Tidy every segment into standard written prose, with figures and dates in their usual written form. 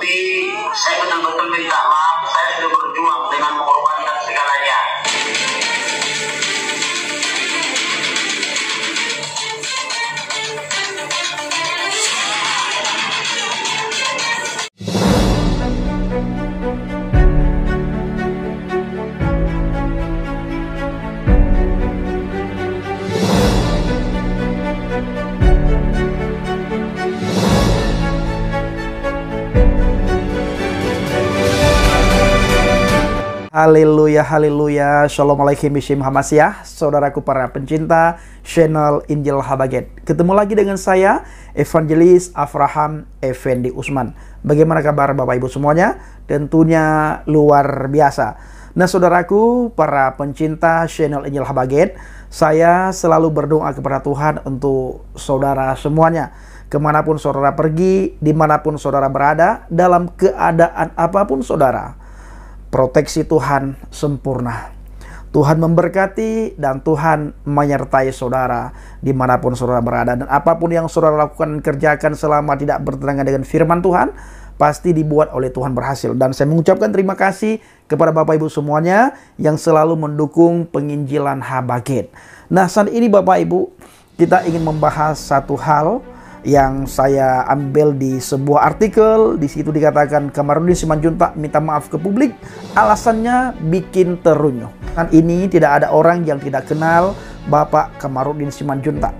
Tapi saya betul-betul minta maaf, saya sudah berjuang dengan mengorbankan segalanya. Haleluya, haleluya, shalom alaikum bishim hamasyah, saudaraku para pencinta channel Injil Habaget. Ketemu lagi dengan saya, Evangelis Avraham Effendi Usman. Bagaimana kabar Bapak Ibu semuanya? Tentunya luar biasa. Nah saudaraku, para pencinta channel Injil Habaget, saya selalu berdoa kepada Tuhan untuk saudara semuanya. Kemanapun saudara pergi, dimanapun saudara berada, dalam keadaan apapun saudara, proteksi Tuhan sempurna. Tuhan memberkati dan Tuhan menyertai saudara dimanapun saudara berada. Dan apapun yang saudara lakukan dan kerjakan selama tidak bertentangan dengan firman Tuhan, pasti dibuat oleh Tuhan berhasil. Dan saya mengucapkan terima kasih kepada Bapak Ibu semuanya yang selalu mendukung penginjilan Habaget. Nah saat ini Bapak Ibu, kita ingin membahas satu hal yang saya ambil di sebuah artikel. Di situ dikatakan Kamarudin Simanjuntak minta maaf ke publik, alasannya bikin terunyuh. Dan ini tidak ada orang yang tidak kenal Bapak Kamarudin Simanjuntak.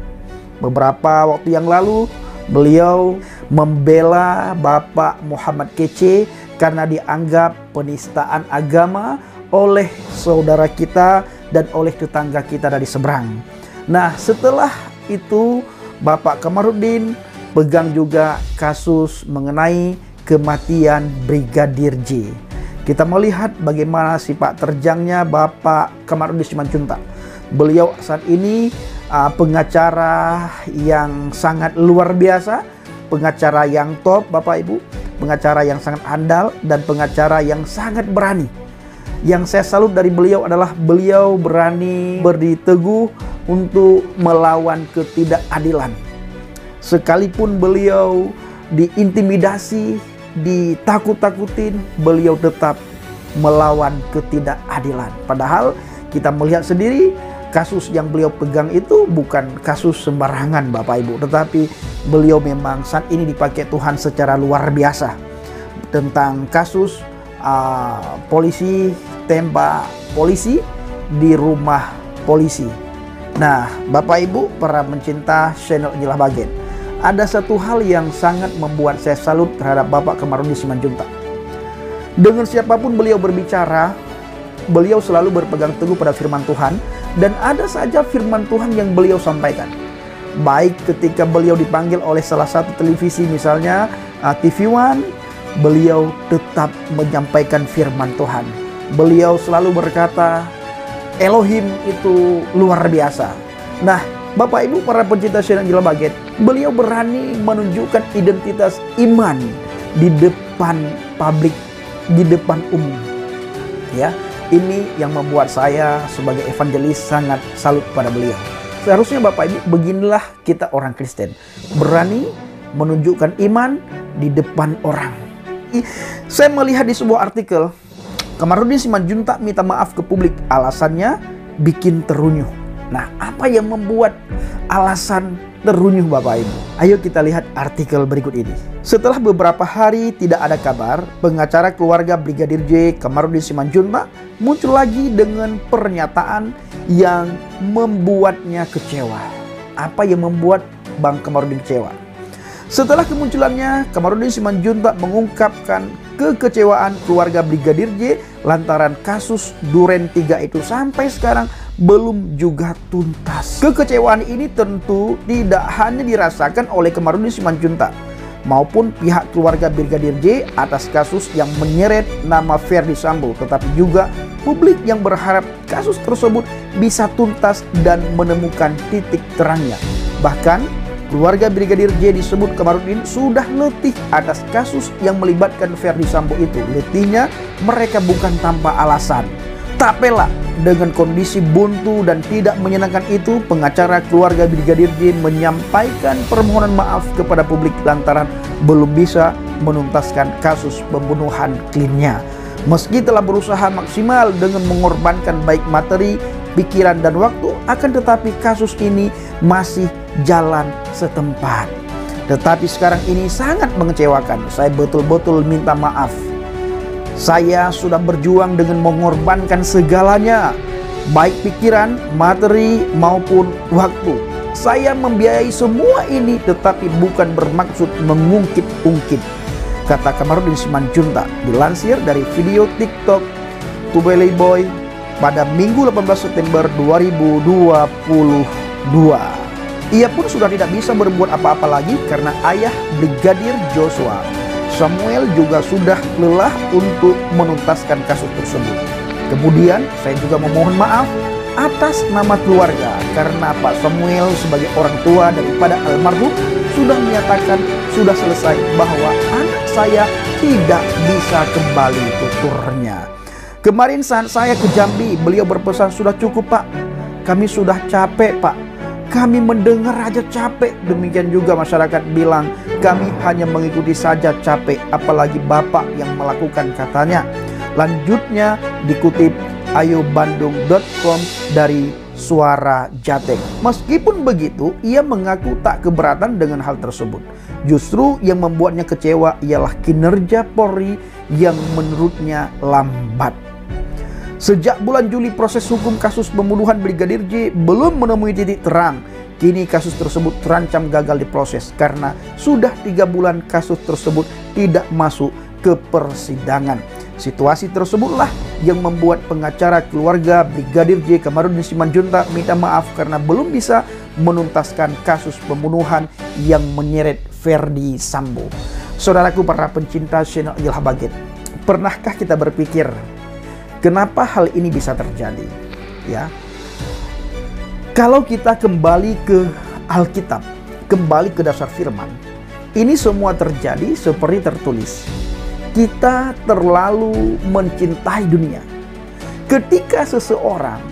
Beberapa waktu yang lalu beliau membela Bapak Muhammad Kece karena dianggap penistaan agama oleh saudara kita dan oleh tetangga kita dari seberang. Nah setelah itu Bapak Kamarudin pegang juga kasus mengenai kematian Brigadir J. Kita melihat bagaimana sifat terjangnya Bapak Kamarudin Simanjuntak. Beliau saat ini pengacara yang sangat luar biasa, pengacara yang top Bapak Ibu, pengacara yang sangat andal dan pengacara yang sangat berani. Yang saya salut dari beliau adalah beliau berani berdiri teguh untuk melawan ketidakadilan. Sekalipun beliau diintimidasi, ditakut-takutin, beliau tetap melawan ketidakadilan. Padahal kita melihat sendiri kasus yang beliau pegang itu bukan kasus sembarangan Bapak Ibu, tetapi beliau memang saat ini dipakai Tuhan secara luar biasa. Tentang kasus polisi tembak polisi di rumah polisi. Nah Bapak Ibu para pencinta channel Injil Habaget, ada satu hal yang sangat membuat saya salut terhadap Bapak Kamarudin Simanjuntak. Dengan siapapun beliau berbicara, beliau selalu berpegang teguh pada firman Tuhan. Dan ada saja firman Tuhan yang beliau sampaikan. Baik ketika beliau dipanggil oleh salah satu televisi misalnya TV One, beliau tetap menyampaikan firman Tuhan. Beliau selalu berkata, Elohim itu luar biasa. Nah Bapak Ibu para pencinta channel Injil Habaget, beliau berani menunjukkan identitas iman di depan publik, di depan umum. Ya, ini yang membuat saya sebagai evangelis sangat salut pada beliau. Seharusnya Bapak Ibu beginilah kita orang Kristen, berani menunjukkan iman di depan orang. Saya melihat di sebuah artikel, Kamarudin Simanjuntak minta maaf ke publik, alasannya bikin terunyuh. Nah, apa yang membuat alasan terunyuh Bapak Ibu? Ayo kita lihat artikel berikut ini. Setelah beberapa hari tidak ada kabar, pengacara keluarga Brigadir J Kamarudin Simanjuntak muncul lagi dengan pernyataan yang membuatnya kecewa. Apa yang membuat Bang Kamarudin kecewa? Setelah kemunculannya, Kamarudin Simanjuntak mengungkapkan kekecewaan keluarga Brigadir J lantaran kasus Duren 3 itu sampai sekarang belum juga tuntas. Kekecewaan ini tentu tidak hanya dirasakan oleh Kamarudin Simanjuntak maupun pihak keluarga Brigadir J atas kasus yang menyeret nama Ferdi Sambo, tetapi juga publik yang berharap kasus tersebut bisa tuntas dan menemukan titik terangnya. Bahkan keluarga Brigadir J disebut Kamarudin sudah letih atas kasus yang melibatkan Ferdi Sambo itu. Letihnya mereka bukan tanpa alasan. Tak pelak dengan kondisi buntu dan tidak menyenangkan itu, pengacara keluarga Brigadir J menyampaikan permohonan maaf kepada publik lantaran belum bisa menuntaskan kasus pembunuhan kliennya. Meski telah berusaha maksimal dengan mengorbankan baik materi, pikiran, dan waktu, akan tetapi kasus ini masih jalan setempat. Tetapi sekarang ini sangat mengecewakan. Saya betul-betul minta maaf. Saya sudah berjuang dengan mengorbankan segalanya, baik pikiran, materi, maupun waktu. Saya membiayai semua ini, tetapi bukan bermaksud mengungkit-ungkit, kata Kamarudin Simanjuntak, dilansir dari video TikTok Tubeley Boy pada Minggu 18 September 2022. Ia pun sudah tidak bisa berbuat apa-apa lagi karena ayah Brigadir Joshua, Samuel, juga sudah lelah untuk menuntaskan kasus tersebut. Kemudian saya juga memohon maaf atas nama keluarga karena Pak Samuel sebagai orang tua daripada almarhum sudah menyatakan sudah selesai bahwa anak saya tidak bisa kembali tuturnya. Kemarin saat saya ke Jambi, beliau berpesan, sudah cukup Pak, kami sudah capek Pak, kami mendengar aja capek. Demikian juga masyarakat bilang kami hanya mengikuti saja capek, apalagi Bapak yang melakukan, katanya. Lanjutnya dikutip ayobandung.com dari Suara Jateng. Meskipun begitu, ia mengaku tak keberatan dengan hal tersebut. Justru yang membuatnya kecewa ialah kinerja Polri yang menurutnya lambat. Sejak bulan Juli, proses hukum kasus pembunuhan Brigadir J belum menemui titik terang. Kini kasus tersebut terancam gagal diproses karena sudah 3 bulan kasus tersebut tidak masuk ke persidangan. Situasi tersebutlah yang membuat pengacara keluarga Brigadir J, Kamarudin Simanjuntak, minta maaf karena belum bisa menuntaskan kasus pembunuhan yang menyeret Ferdi Sambo. Saudaraku para pencinta channel Injil Habaget, pernahkah kita berpikir kenapa hal ini bisa terjadi? Ya, kalau kita kembali ke Alkitab, kembali ke dasar firman, ini semua terjadi seperti tertulis. Kita terlalu mencintai dunia. Ketika seseorang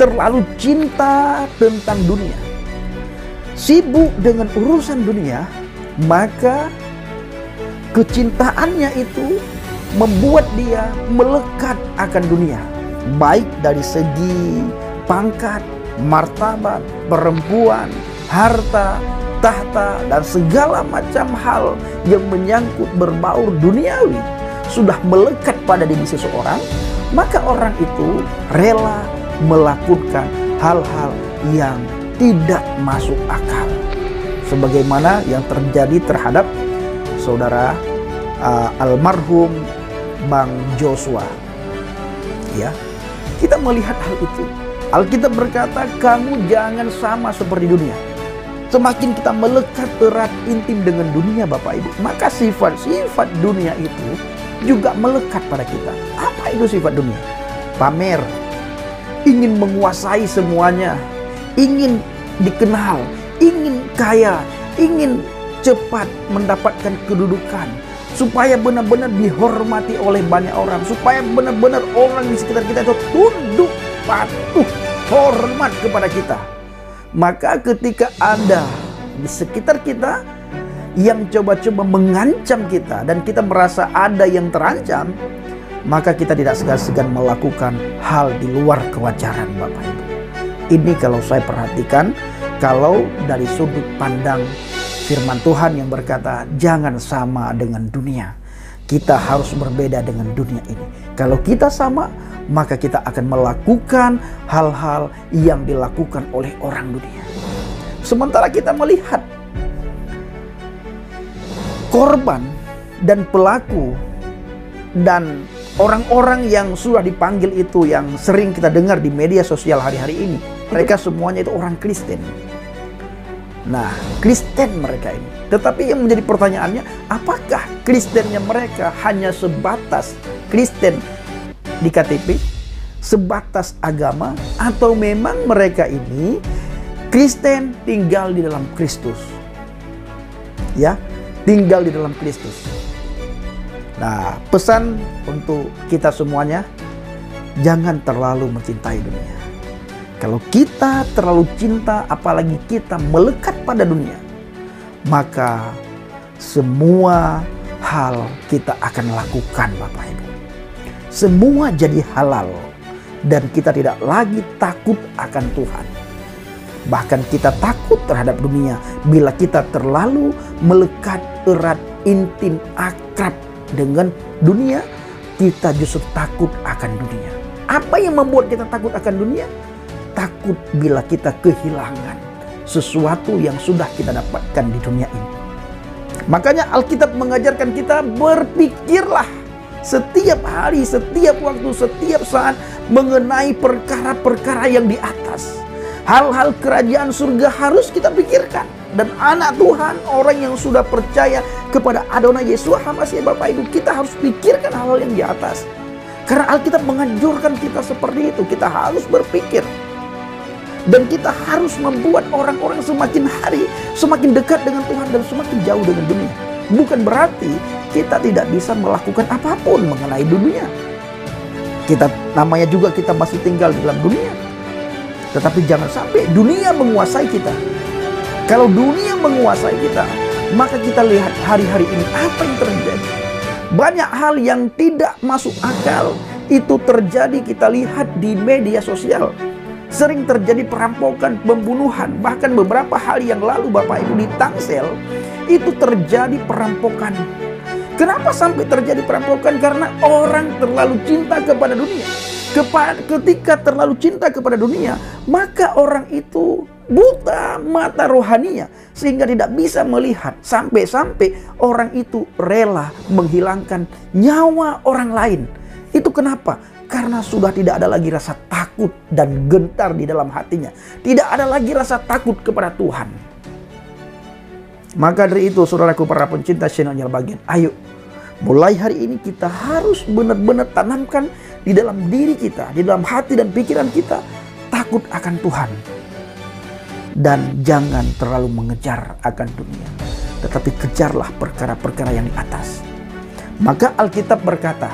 terlalu cinta tentang dunia, sibuk dengan urusan dunia, maka kecintaannya itu membuat dia melekat akan dunia, baik dari segi pangkat, martabat, perempuan, harta, tahta, dan segala macam hal yang menyangkut berbaur duniawi sudah melekat pada diri seseorang, maka orang itu rela melakukan hal-hal yang tidak masuk akal, sebagaimana yang terjadi terhadap saudara almarhum Bang Joshua. Ya, kita melihat hal itu. Alkitab berkata, kamu jangan sama seperti dunia. Semakin kita melekat erat intim dengan dunia Bapak Ibu, maka sifat-sifat dunia itu juga melekat pada kita. Apa itu sifat dunia? Pamer, ingin menguasai semuanya, ingin dikenal, ingin kaya, ingin cepat mendapatkan kedudukan, supaya benar-benar dihormati oleh banyak orang, supaya benar-benar orang di sekitar kita itu tunduk, patuh, hormat kepada kita. Maka ketika ada di sekitar kita yang coba-coba mengancam kita dan kita merasa ada yang terancam, maka kita tidak segan-segan melakukan hal di luar kewajaran Bapak Ibu. Ini kalau saya perhatikan, kalau dari sudut pandang firman Tuhan yang berkata jangan sama dengan dunia. Kita harus berbeda dengan dunia ini. Kalau kita sama, maka kita akan melakukan hal-hal yang dilakukan oleh orang dunia. Sementara kita melihat korban dan pelaku dan orang-orang yang sudah dipanggil itu, yang sering kita dengar di media sosial hari-hari ini, mereka semuanya itu orang Kristen. Nah, Kristen mereka ini. Tetapi yang menjadi pertanyaannya, apakah Kristennya mereka hanya sebatas Kristen di KTP, sebatas agama, atau memang mereka ini Kristen tinggal di dalam Kristus? Ya, tinggal di dalam Kristus. Nah, pesan untuk kita semuanya, jangan terlalu mencintai dunia. Kalau kita terlalu cinta, apalagi kita melekat pada dunia, maka semua hal kita akan lakukan, Bapak Ibu. Semua jadi halal dan kita tidak lagi takut akan Tuhan. Bahkan kita takut terhadap dunia bila kita terlalu melekat erat, intim, akrab dengan dunia. Kita justru takut akan dunia. Apa yang membuat kita takut akan dunia? Takut bila kita kehilangan sesuatu yang sudah kita dapatkan di dunia ini. Makanya Alkitab mengajarkan kita berpikirlah setiap hari, setiap waktu, setiap saat mengenai perkara-perkara yang di atas. Hal-hal kerajaan surga harus kita pikirkan. Dan anak Tuhan, orang yang sudah percaya kepada Adonai Yesus HaMashiach, Bapak Ibu, kita harus pikirkan hal-hal yang di atas. Karena Alkitab menganjurkan kita seperti itu. Kita harus berpikir. Dan kita harus membuat orang-orang semakin hari semakin dekat dengan Tuhan dan semakin jauh dengan dunia. Bukan berarti kita tidak bisa melakukan apapun mengenai dunia. Kita namanya juga kita masih tinggal di dalam dunia. Tetapi jangan sampai dunia menguasai kita. Kalau dunia menguasai kita, maka kita lihat hari-hari ini apa yang terjadi. Banyak hal yang tidak masuk akal itu terjadi, kita lihat di media sosial. Sering terjadi perampokan, pembunuhan. Bahkan beberapa hari yang lalu, Bapak Ibu, di Tangsel itu terjadi perampokan. Kenapa sampai terjadi perampokan? Karena orang terlalu cinta kepada dunia. Ketika terlalu cinta kepada dunia, maka orang itu buta mata rohaninya sehingga tidak bisa melihat. Sampai-sampai orang itu rela menghilangkan nyawa orang lain. Itu kenapa? Karena sudah tidak ada lagi rasa takut dan gentar di dalam hatinya. Tidak ada lagi rasa takut kepada Tuhan. Maka dari itu, saudaraku para pencinta channel Injil Bagian, ayo mulai hari ini kita harus benar-benar tanamkan di dalam diri kita, di dalam hati dan pikiran kita, takut akan Tuhan. Dan jangan terlalu mengejar akan dunia, tetapi kejarlah perkara-perkara yang di atas. Maka Alkitab berkata,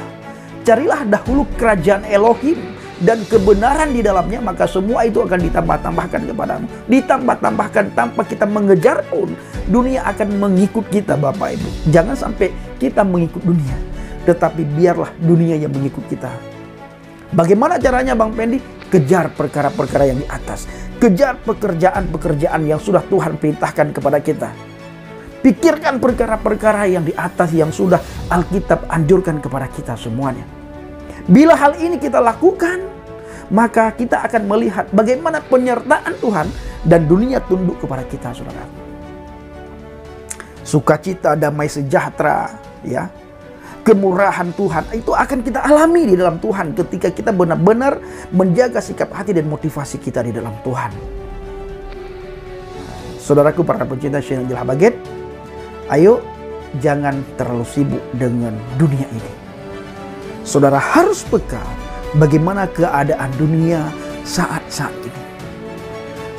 carilah dahulu kerajaan Elohim dan kebenaran di dalamnya, maka semua itu akan ditambah-tambahkan kepadamu. Ditambah-tambahkan tanpa kita mengejar pun, dunia akan mengikut kita, Bapak Ibu. Jangan sampai kita mengikut dunia, tetapi biarlah dunia yang mengikut kita. Bagaimana caranya, Bang Pendi? Kejar perkara-perkara yang di atas. Kejar pekerjaan-pekerjaan yang sudah Tuhan perintahkan kepada kita. Pikirkan perkara-perkara yang di atas yang sudah Alkitab anjurkan kepada kita semuanya. Bila hal ini kita lakukan, maka kita akan melihat bagaimana penyertaan Tuhan dan dunia tunduk kepada kita, saudara. Sukacita, damai sejahtera, ya, kemurahan Tuhan itu akan kita alami di dalam Tuhan ketika kita benar-benar menjaga sikap hati dan motivasi kita di dalam Tuhan. Saudaraku para pencinta channel Injil Habaget, ayo jangan terlalu sibuk dengan dunia ini. Saudara harus peka bagaimana keadaan dunia saat-saat ini.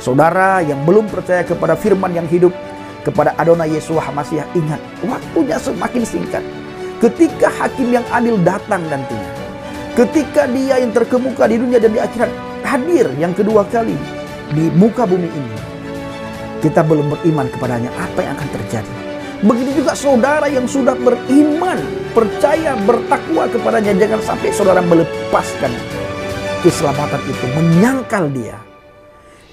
Saudara yang belum percaya kepada firman yang hidup, kepada Adonai Yesus HaMashiach, ingat, waktunya semakin singkat. Ketika hakim yang adil datang nantinya, ketika dia yang terkemuka di dunia dan di akhirat hadir yang kedua kali di muka bumi ini, kita belum beriman kepadanya, apa yang akan terjadi? Begitu juga saudara yang sudah beriman, percaya, bertakwa kepadanya, jangan sampai saudara melepaskan keselamatan itu, menyangkal dia.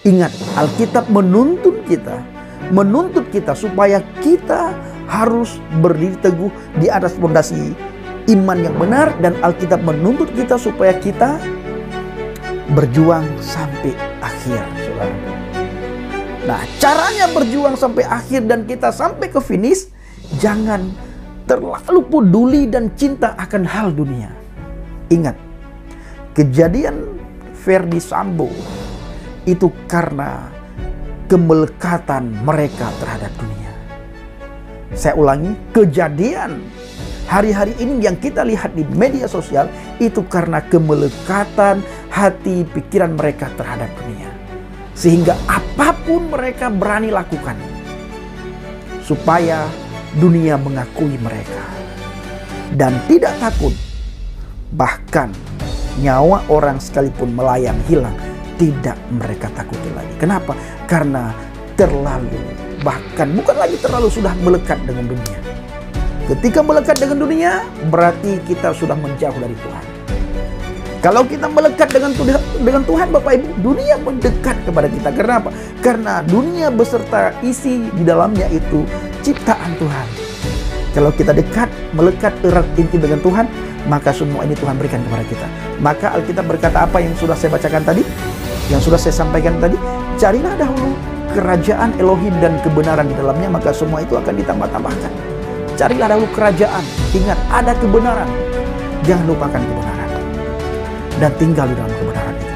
Ingat, Alkitab menuntut kita supaya kita harus berdiri teguh di atas fondasi iman yang benar, dan Alkitab menuntut kita supaya kita berjuang sampai akhir, saudara. Nah, caranya berjuang sampai akhir dan kita sampai ke finish, jangan terlalu peduli dan cinta akan hal dunia. Ingat, kejadian Verdi Sambo itu karena kemelekatan mereka terhadap dunia. Saya ulangi, kejadian hari-hari ini yang kita lihat di media sosial itu karena kemelekatan hati pikiran mereka terhadap dunia. Sehingga apapun mereka berani lakukan supaya dunia mengakui mereka. Dan tidak takut, bahkan nyawa orang sekalipun melayang hilang, tidak mereka takuti lagi. Kenapa? Karena terlalu, bahkan bukan lagi terlalu, sudah melekat dengan dunia. Ketika melekat dengan dunia, berarti kita sudah menjauh dari Tuhan. Kalau kita melekat dengan Tuhan, Bapak Ibu, dunia mendekat kepada kita. Karena apa? Karena dunia beserta isi di dalamnya itu ciptaan Tuhan. Kalau kita dekat, melekat erat intim dengan Tuhan, maka semua ini Tuhan berikan kepada kita. Maka Alkitab berkata apa yang sudah saya bacakan tadi, yang sudah saya sampaikan tadi, carilah dahulu kerajaan Elohim dan kebenaran di dalamnya, maka semua itu akan ditambah-tambahkan. Carilah dahulu kerajaan, ingat ada kebenaran, jangan lupakan kebenaran, dan tinggal di dalam kebenaran itu.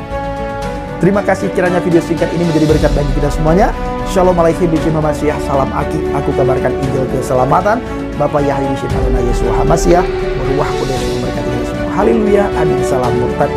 Terima kasih, kiranya video singkat ini menjadi berkat bagi kita semuanya. Shalom alaikum warahmatullahi wabarakatuh. Salam aki, aku kabarkan Injil keselamatan. Bapak Yahya Yusuf Haruna Yesus Hamasiah, Ruah Kudus memberkati kita semua. Haleluya, amin, salam murtad.